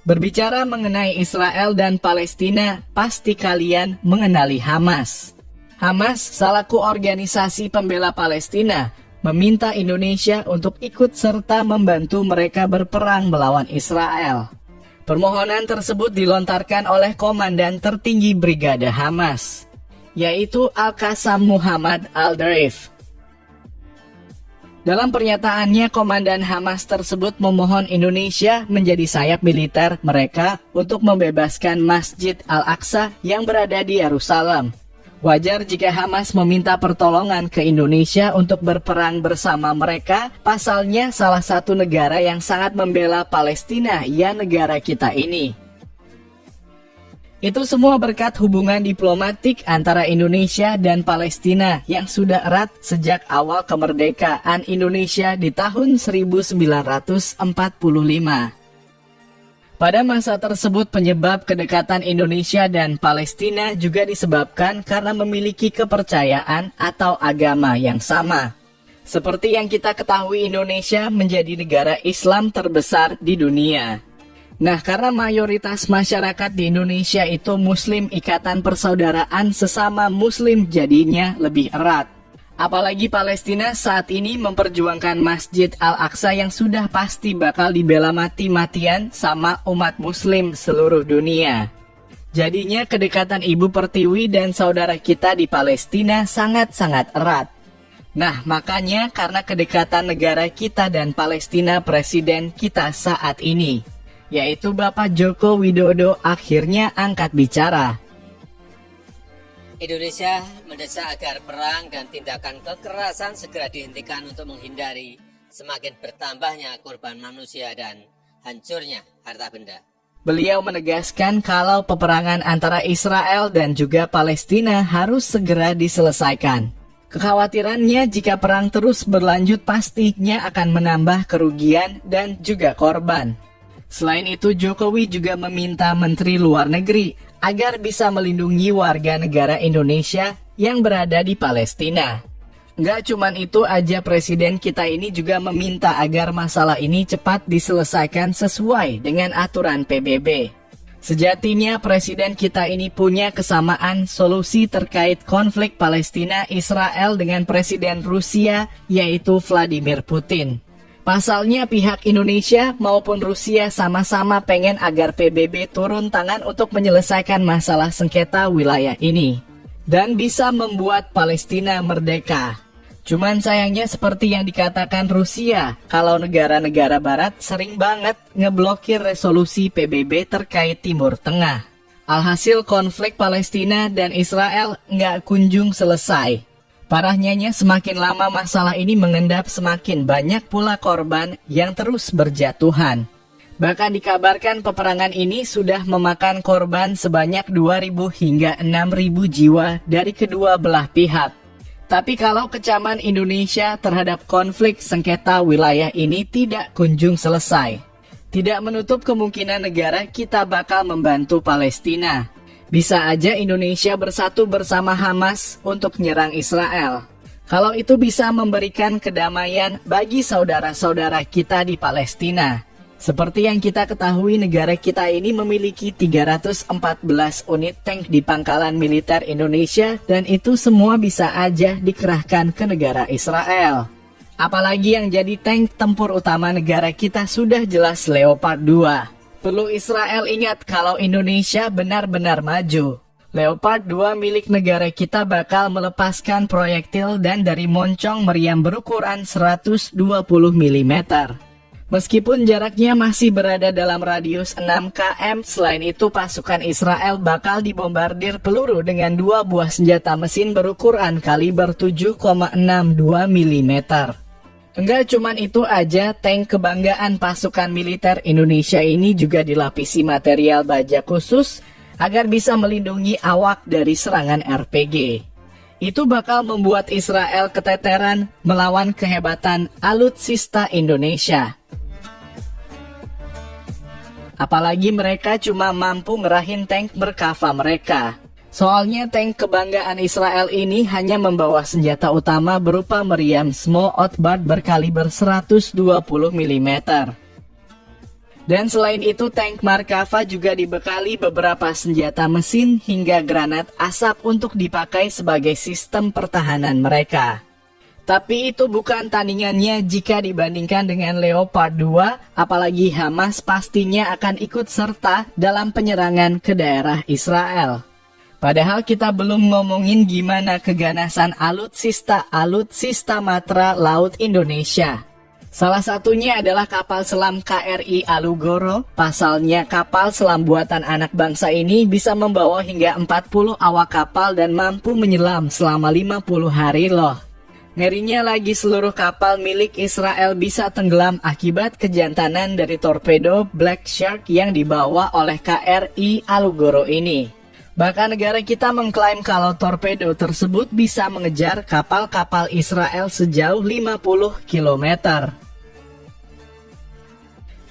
Berbicara mengenai Israel dan Palestina, pasti kalian mengenali Hamas. Hamas, selaku organisasi pembela Palestina, meminta Indonesia untuk ikut serta membantu mereka berperang melawan Israel. Permohonan tersebut dilontarkan oleh Komandan Tertinggi Brigade Hamas, yaitu Al-Qassam Muhammad Al-Darif. Dalam pernyataannya, Komandan Hamas tersebut memohon Indonesia menjadi sayap militer mereka untuk membebaskan Masjid Al-Aqsa yang berada di Yerusalem. Wajar jika Hamas meminta pertolongan ke Indonesia untuk berperang bersama mereka, pasalnya salah satu negara yang sangat membela Palestina, ya negara kita ini. Itu semua berkat hubungan diplomatik antara Indonesia dan Palestina yang sudah erat sejak awal kemerdekaan Indonesia di tahun 1945. Pada masa tersebut penyebab kedekatan Indonesia dan Palestina juga disebabkan karena memiliki kepercayaan atau agama yang sama. Seperti yang kita ketahui, Indonesia menjadi negara Islam terbesar di dunia. Nah, karena mayoritas masyarakat di Indonesia itu Muslim, ikatan persaudaraan sesama Muslim jadinya lebih erat. Apalagi Palestina saat ini memperjuangkan Masjid Al-Aqsa yang sudah pasti bakal dibela mati-matian sama umat Muslim seluruh dunia. Jadinya kedekatan Ibu Pertiwi dan saudara kita di Palestina sangat-sangat erat. Nah, makanya karena kedekatan negara kita dan Palestina, presiden kita saat ini, yaitu Bapak Joko Widodo, akhirnya angkat bicara. Indonesia mendesak agar perang dan tindakan kekerasan segera dihentikan untuk menghindari semakin bertambahnya korban manusia dan hancurnya harta benda. Beliau menegaskan kalau peperangan antara Israel dan juga Palestina harus segera diselesaikan. Kekhawatirannya jika perang terus berlanjut pastinya akan menambah kerugian dan juga korban. Selain itu, Jokowi juga meminta Menteri Luar Negeri agar bisa melindungi warga negara Indonesia yang berada di Palestina. Nggak cuman itu aja, presiden kita ini juga meminta agar masalah ini cepat diselesaikan sesuai dengan aturan PBB. Sejatinya presiden kita ini punya kesamaan solusi terkait konflik Palestina-Israel dengan presiden Rusia, yaitu Vladimir Putin. Pasalnya pihak Indonesia maupun Rusia sama-sama pengen agar PBB turun tangan untuk menyelesaikan masalah sengketa wilayah ini dan bisa membuat Palestina merdeka. Cuman sayangnya seperti yang dikatakan Rusia, kalau negara-negara barat sering banget ngeblokir resolusi PBB terkait Timur Tengah. Alhasil konflik Palestina dan Israel nggak kunjung selesai. Parahnya semakin lama masalah ini mengendap, semakin banyak pula korban yang terus berjatuhan. Bahkan dikabarkan peperangan ini sudah memakan korban sebanyak 2.000 hingga 6.000 jiwa dari kedua belah pihak. Tapi kalau kecaman Indonesia terhadap konflik sengketa wilayah ini tidak kunjung selesai, tidak menutup kemungkinan negara kita bakal membantu Palestina. Bisa aja Indonesia bersatu bersama Hamas untuk nyerang Israel. Kalau itu bisa memberikan kedamaian bagi saudara-saudara kita di Palestina. Seperti yang kita ketahui, negara kita ini memiliki 314 unit tank di pangkalan militer Indonesia, dan itu semua bisa aja dikerahkan ke negara Israel. Apalagi yang jadi tank tempur utama negara kita sudah jelas Leopard 2. Perlu Israel ingat kalau Indonesia benar-benar maju. Leopard 2 milik negara kita bakal melepaskan proyektil dan dari moncong meriam berukuran 120 mm. Meskipun jaraknya masih berada dalam radius 6 km, selain itu pasukan Israel bakal dibombardir peluru dengan 2 buah senjata mesin berukuran kaliber 7,62 mm. Enggak cuman itu aja, tank kebanggaan pasukan militer Indonesia ini juga dilapisi material baja khusus agar bisa melindungi awak dari serangan RPG. Itu bakal membuat Israel keteteran melawan kehebatan alutsista Indonesia. Apalagi mereka cuma mampu ngerahin tank Merkava mereka. Soalnya tank kebanggaan Israel ini hanya membawa senjata utama berupa meriam Small Outboard berkaliber 120 mm. Dan selain itu, tank Markava juga dibekali beberapa senjata mesin hingga granat asap untuk dipakai sebagai sistem pertahanan mereka. Tapi itu bukan tandingannya jika dibandingkan dengan Leopard 2, apalagi Hamas pastinya akan ikut serta dalam penyerangan ke daerah Israel. Padahal kita belum ngomongin gimana keganasan alutsista matra laut Indonesia. Salah satunya adalah kapal selam KRI Alugoro. Pasalnya kapal selam buatan anak bangsa ini bisa membawa hingga 40 awak kapal dan mampu menyelam selama 50 hari loh. Ngerinya lagi seluruh kapal milik Israel bisa tenggelam akibat kejantanan dari torpedo Black Shark yang dibawa oleh KRI Alugoro ini. Bahkan negara kita mengklaim kalau torpedo tersebut bisa mengejar kapal-kapal Israel sejauh 50 km.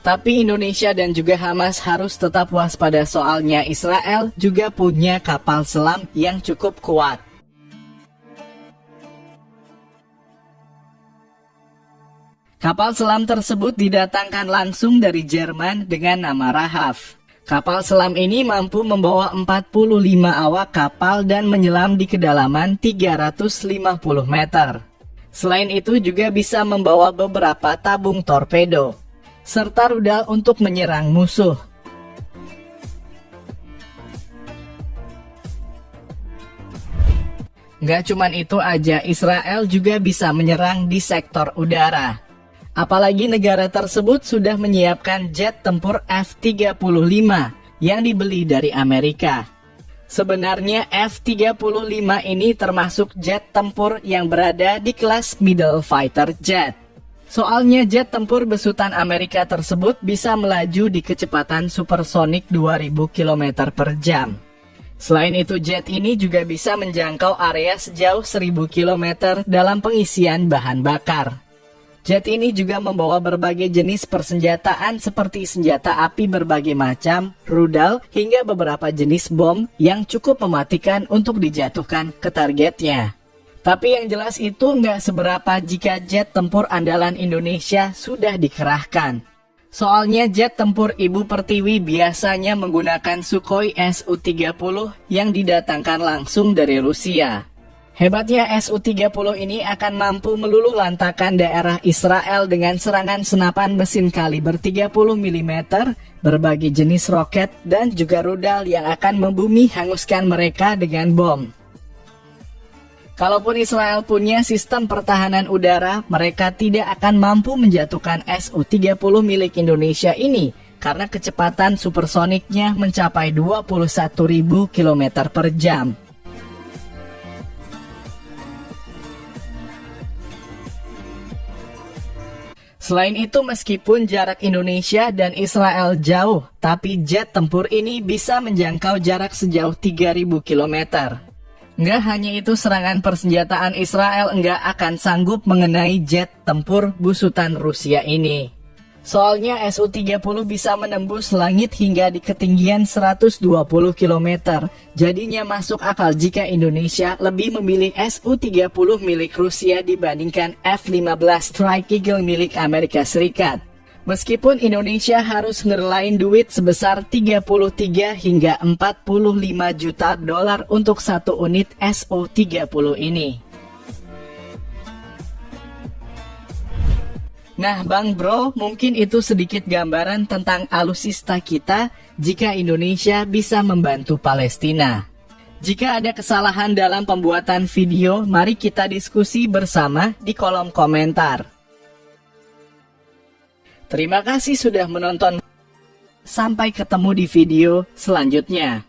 Tapi Indonesia dan juga Hamas harus tetap waspada soalnya Israel juga punya kapal selam yang cukup kuat. Kapal selam tersebut didatangkan langsung dari Jerman dengan nama Rahaf. Kapal selam ini mampu membawa 45 awak kapal dan menyelam di kedalaman 350 meter. Selain itu juga bisa membawa beberapa tabung torpedo serta rudal untuk menyerang musuh. Gak cuman itu aja, Israel juga bisa menyerang di sektor udara. Apalagi negara tersebut sudah menyiapkan jet tempur F-35 yang dibeli dari Amerika. Sebenarnya F-35 ini termasuk jet tempur yang berada di kelas middle fighter jet. Soalnya jet tempur besutan Amerika tersebut bisa melaju di kecepatan supersonik 2000 km per jam. Selain itu jet ini juga bisa menjangkau area sejauh 1000 km dalam pengisian bahan bakar. Jet ini juga membawa berbagai jenis persenjataan seperti senjata api berbagai macam, rudal, hingga beberapa jenis bom yang cukup mematikan untuk dijatuhkan ke targetnya. Tapi yang jelas itu nggak seberapa jika jet tempur andalan Indonesia sudah dikerahkan. Soalnya jet tempur Ibu Pertiwi biasanya menggunakan Sukhoi Su-30 yang didatangkan langsung dari Rusia. Hebatnya Su-30 ini akan mampu meluluh lantakan daerah Israel dengan serangan senapan mesin kaliber 30 mm, berbagai jenis roket, dan juga rudal yang akan membumi hanguskan mereka dengan bom. Kalaupun Israel punya sistem pertahanan udara, mereka tidak akan mampu menjatuhkan Su-30 milik Indonesia ini karena kecepatan supersoniknya mencapai 21.000 km per jam. Selain itu, meskipun jarak Indonesia dan Israel jauh, tapi jet tempur ini bisa menjangkau jarak sejauh 3.000 km. Nggak hanya itu, serangan persenjataan Israel nggak akan sanggup mengenai jet tempur busutan Rusia ini. Soalnya Su-30 bisa menembus langit hingga di ketinggian 120 km. Jadinya masuk akal jika Indonesia lebih memilih Su-30 milik Rusia dibandingkan F-15 Strike Eagle milik Amerika Serikat. Meskipun Indonesia harus ngerelain duit sebesar 33 hingga 45 juta dolar untuk satu unit Su-30 ini. Nah Bang Bro, mungkin itu sedikit gambaran tentang alutsista kita jika Indonesia bisa membantu Palestina. Jika ada kesalahan dalam pembuatan video, mari kita diskusi bersama di kolom komentar. Terima kasih sudah menonton. Sampai ketemu di video selanjutnya.